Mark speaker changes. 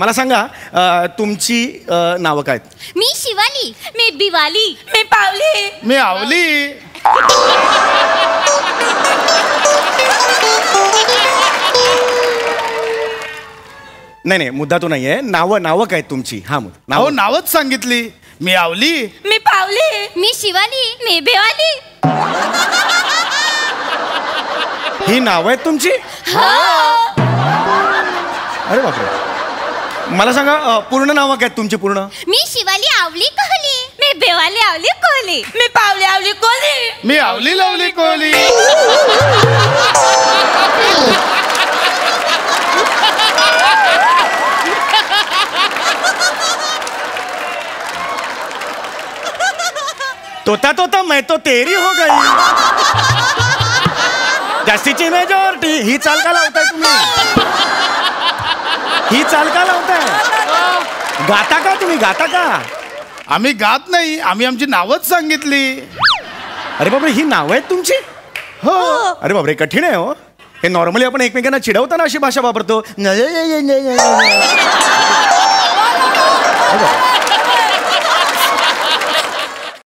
Speaker 1: मला सांगा तुमची नावं काय?
Speaker 2: मी शिवाली.
Speaker 3: मी बिवाली.
Speaker 4: मी पावली.
Speaker 5: मी आवली.
Speaker 1: नाही मुद्दा तो नाहीये. नावं काय तुमची? हा
Speaker 5: नाव नावच सांगितली. मी आवली.
Speaker 4: मी पावली.
Speaker 2: मी शिवाली.
Speaker 3: मी बिवाली.
Speaker 1: ही नाव आहेत तुमची? अरे बापरे. मला सांगा पूर्ण नावं काय तुमची पूर्ण?
Speaker 2: मी शिवाली आवली कोहली.
Speaker 3: मी बिवाली आवली कोहली.
Speaker 4: मी पावली आवली कोहली.
Speaker 5: मी आवली लवली कोहली.
Speaker 1: तोता मैं तो तेरी हो गई. जास्तीची मेजॉरिटी. ही चाल का लावताय तुम्ही? ही चाल का लावताय? गाता का तुम्ही? गाता का?
Speaker 5: आम्ही गात नाही. आम्ही आमची नावच सांगितली.
Speaker 1: अरे बापरे, ही नाव आहेत तुमची?
Speaker 5: हो.
Speaker 1: अरे बापरे, कठीण आहे हो हे. नॉर्मली आपण एकमेकांना चिडवताना अशी भाषा वापरतो.